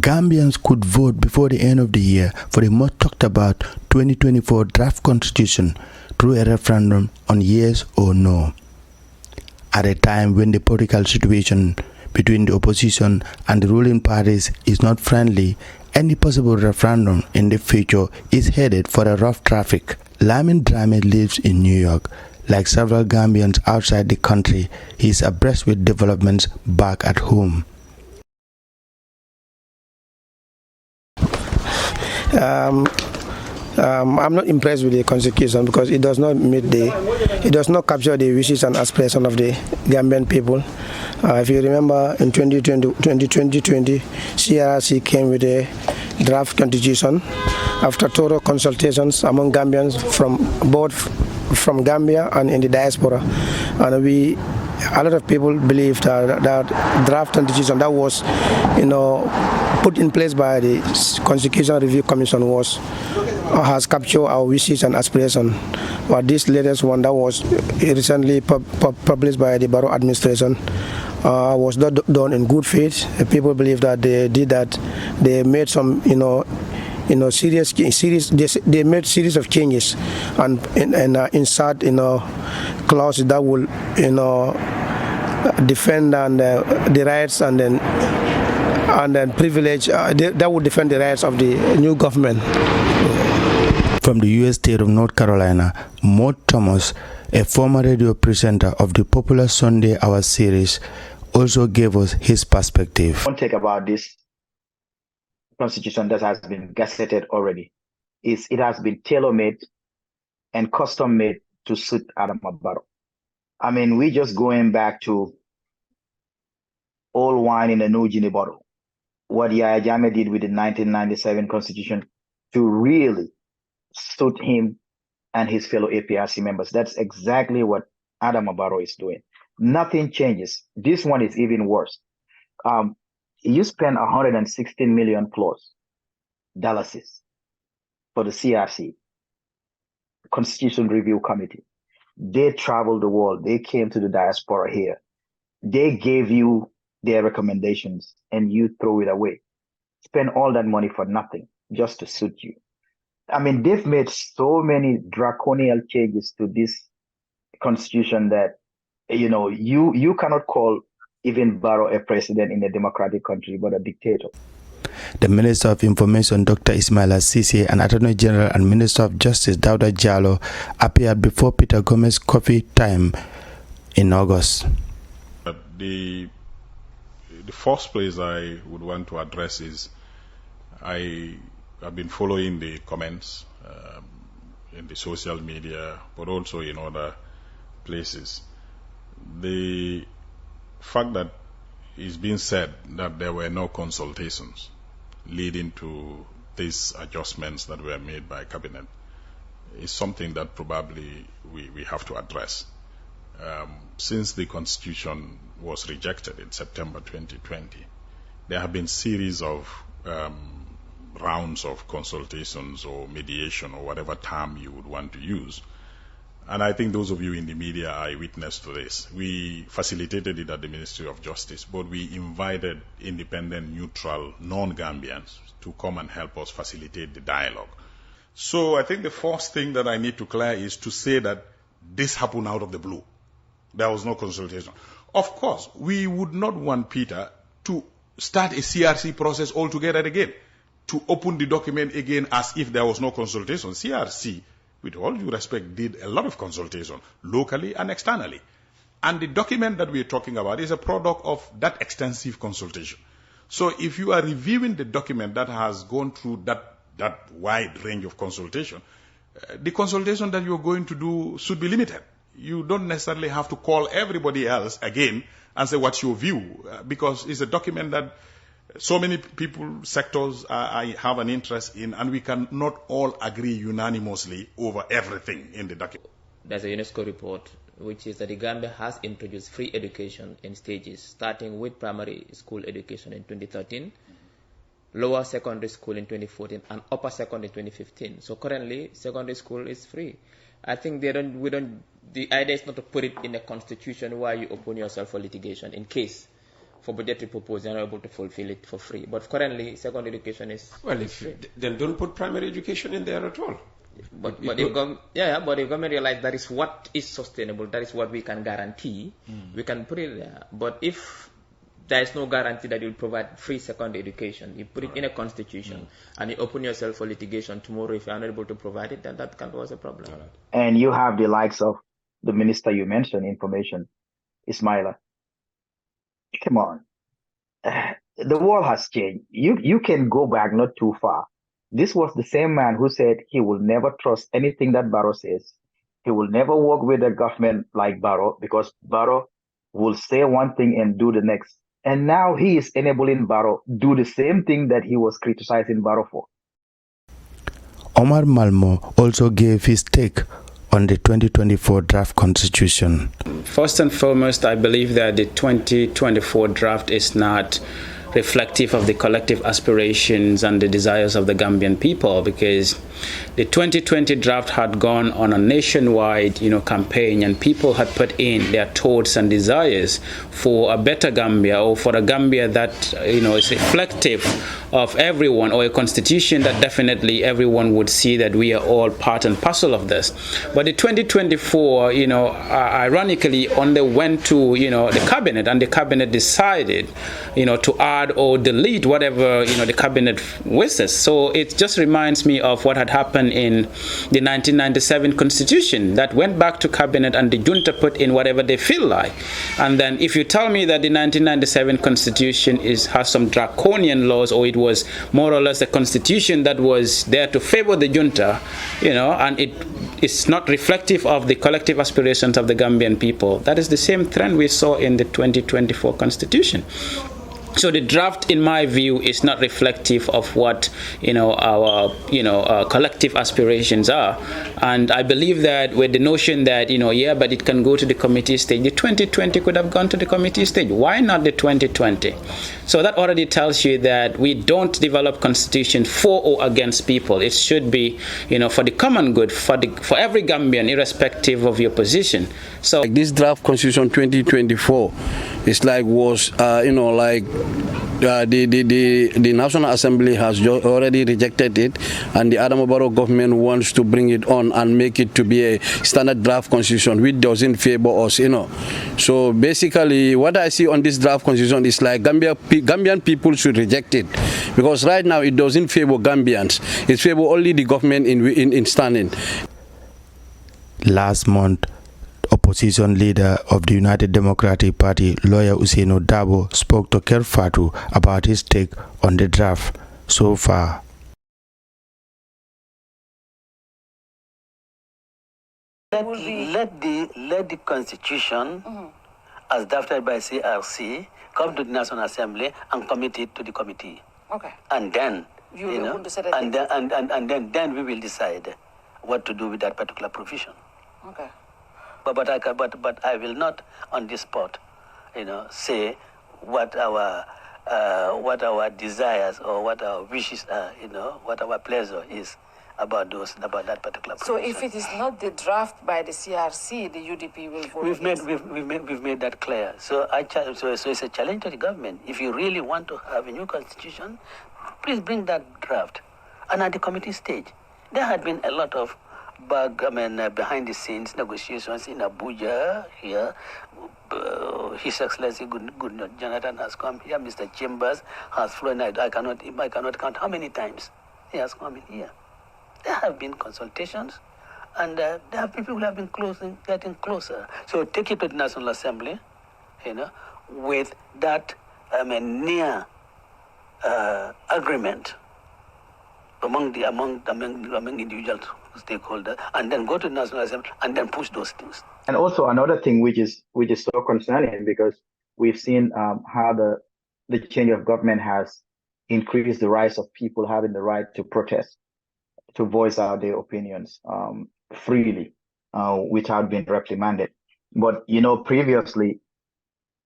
Gambians could vote before the end of the year for the most talked about 2024 draft constitution through a referendum on yes or no. At a time when the political situation between the opposition and the ruling parties is not friendly, any possible referendum in the future is headed for a rough traffic. Lamin Drame lives in New York. Like several Gambians outside the country, he is abreast with developments back at home. I'm not impressed with the constitution because it does not capture the wishes and aspirations of the Gambian people. If you remember, in 2020, CRC came with a draft constitution after thorough consultations among Gambians from Gambia and in the diaspora, and a lot of people believe that draft constitution that was, put in place by the Constitution Review Commission has captured our wishes and aspirations. But this latest one that was recently published by the Barrow administration was not done in good faith. People believe that they did that. They made some, they made series of changes and insert, clauses that will, defend the rights and then privilege that would defend the rights of the new government. From the U.S. state of North Carolina, Maud Thomas, a former radio presenter of the popular Sunday Hour series, also gave us his perspective. One take about this constitution that has been gazetted already is it has been tailor-made and custom-made to suit Adam Barrow. I mean, we're just going back to old wine in a new genie bottle. What Yahya Jammeh did with the 1997 constitution to really suit him and his fellow APRC members. That's exactly what Adam Barrow is doing. Nothing changes. This one is even worse. You spend $116 million plus for the CRC, Constitution Review Committee. They traveled the world. They came to the diaspora here. They gave you their recommendations and you throw it away. Spend all that money for nothing, just to suit you. I mean, they've made so many draconian changes to this constitution that, you cannot call even Barrow a president in a democratic country, but a dictator. The Minister of Information, Dr. Ismaila Ceesay, and Attorney General and Minister of Justice, Dawda Jallow, appeared before Peter Gomez coffee time in August. The first place I would want to address is I have been following the comments in the social media, but also in other places. The fact that it's been said that there were no consultations leading to these adjustments that were made by Cabinet is something that probably we have to address. Since the Constitution was rejected in September 2020, there have been series of rounds of consultations or mediation or whatever term you would want to use. And I think those of you in the media are witness to this. We facilitated it at the Ministry of Justice, but we invited independent, neutral, non-Gambians to come and help us facilitate the dialogue. So I think the first thing that I need to clear is to say that this happened out of the blue. There was no consultation. Of course, we would not want Peter to start a CRC process altogether again, to open the document again as if there was no consultation. CRC, with all due respect, did a lot of consultation, locally and externally. And the document that we're talking about is a product of that extensive consultation. So if you are reviewing the document that has gone through that wide range of consultation, the consultation that you're going to do should be limited. You don't necessarily have to call everybody else again and say, what's your view? Because it's a document that so many people, sectors have an interest in, and we cannot all agree unanimously over everything in the document. There's a UNESCO report which is that the Gambia has introduced free education in stages, starting with primary school education in 2013, lower secondary school in 2014, and upper secondary in 2015. So currently, secondary school is free. I think the idea is not to put it in a constitution where you open yourself for litigation in case, for budgetary purposes, they're not able to fulfill it for free. But currently, secondary education is well. Then don't put primary education in there at all. But if government realize that is what is sustainable, that is what we can guarantee, we can put it there. But if there is no guarantee that you will provide free secondary education, you put it in a constitution and you open yourself for litigation tomorrow. If you are not able to provide it, then that can cause a problem. And you have the likes of the minister you mentioned, information, Ismaila. Come on. The world has changed. You can go back not too far. This was the same man who said he will never trust anything that Barrow says. He will never work with a government like Barrow because Barrow will say one thing and do the next. And now he is enabling Barrow do the same thing that he was criticizing Barrow for. Omar Malmo also gave his take on the 2024 draft constitution. First and foremost, I believe that the 2024 draft is not reflective of the collective aspirations and the desires of the Gambian people, because the 2020 draft had gone on a nationwide, campaign, and people had put in their thoughts and desires for a better Gambia, or for a Gambia that, is reflective of everyone, or a constitution that definitely everyone would see that we are all part and parcel of this. But the 2024, ironically, only went to, the cabinet, and the cabinet decided, to add or delete whatever, the cabinet wishes. So it just reminds me of what had happened in the 1997 constitution that went back to cabinet, and the junta put in whatever they feel like. And then if you tell me that the 1997 constitution has some draconian laws, or it was more or less a constitution that was there to favor the junta, and it's not reflective of the collective aspirations of the Gambian people, that is the same trend we saw in the 2024 constitution. So the draft, in my view, is not reflective of what our collective aspirations are, and I believe that with the notion that but it can go to the committee stage. The 2020 could have gone to the committee stage. Why not the 2020? So that already tells you that we don't develop constitution for or against people. It should be for the common good, for every Gambian, irrespective of your position. So this draft constitution 2024 is the National Assembly has already rejected it, and the Adama Barrow government wants to bring it on and make it to be a standard draft constitution, which doesn't favor us, So basically, what I see on this draft constitution is like Gambian people should reject it, because right now it doesn't favor Gambians. It favors only the government in standing. Last month, opposition leader of the United Democratic Party, lawyer Usaino Dabo, spoke to Kerfatu about his take on the draft so far. Let the constitution, as drafted by CRC, come to the National Assembly and commit it to the committee. Okay. And then then we will decide what to do with that particular provision. Okay. But I will not on this spot, say what our desires or what our wishes are, what our pleasure is about that particular provision. So if it is not the draft by the CRC, the UDP will vote. We've made that clear. So it's a challenge to the government. If you really want to have a new constitution, please bring that draft. And at the committee stage, there had been a lot of behind the scenes negotiations in Abuja here. His Excellency Goodness Jonathan has come here. Mr. Chambers has flown. I cannot count how many times he has come in here. There have been consultations, and there have people who have been getting closer. So take it to the National Assembly, with that near agreement among individual stakeholders, and then go to the National Assembly and then push those things. And also another thing which is so concerning, because we've seen how the change of government has increased the rights of people having the right to protest, to voice out their opinions freely without being reprimanded. But previously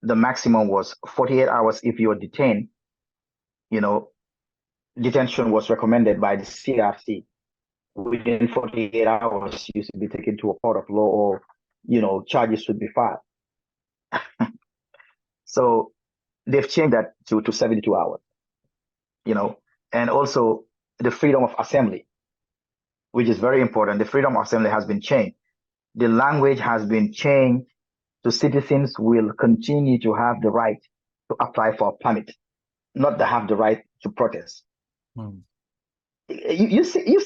the maximum was 48 hours if you were detained. Detention was recommended by the CRC. Within 48 hours, you should be taken to a court of law, or charges should be filed. So they've changed that to 72 hours, and also the freedom of assembly, which is very important. The freedom of assembly has been changed. The language has been changed to citizens will continue to have the right to apply for a permit, not to have the right to protest. You see,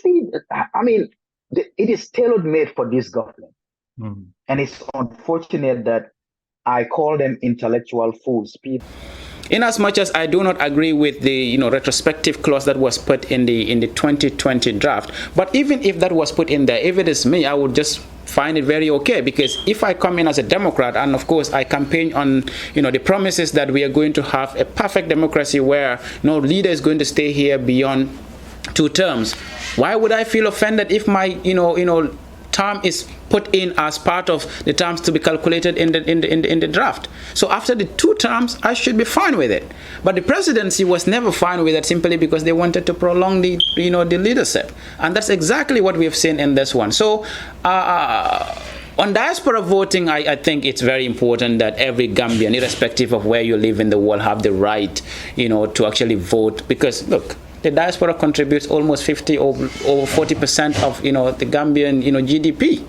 I mean, it is tailor-made for this government. And it's unfortunate that I call them intellectual fools. In as much as I do not agree with the retrospective clause that was put in the 2020 draft, but even if that was put in there, if it is me, I would just find it very okay, because if I come in as a Democrat and of course I campaign on the promises that we are going to have a perfect democracy where no leader is going to stay here beyond 2 terms, why would I feel offended if my term is put in as part of the terms to be calculated in the draft? So after the 2 terms, I should be fine with it. But the presidency was never fine with it, simply because they wanted to prolong the leadership, and that's exactly what we have seen in this one. So on diaspora voting, I think it's very important that every Gambian, irrespective of where you live in the world, have the right to actually vote, because look, the diaspora contributes almost 50 or over 40% of the Gambian GDP.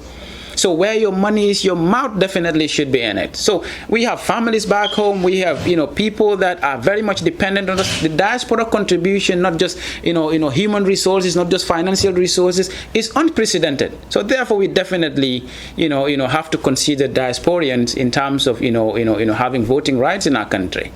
So where your money is, your mouth definitely should be in it. So we have families back home. We have people that are very much dependent on us. The diaspora contribution, not just human resources, not just financial resources, is unprecedented. So therefore, we definitely have to consider diasporians in terms of having voting rights in our country.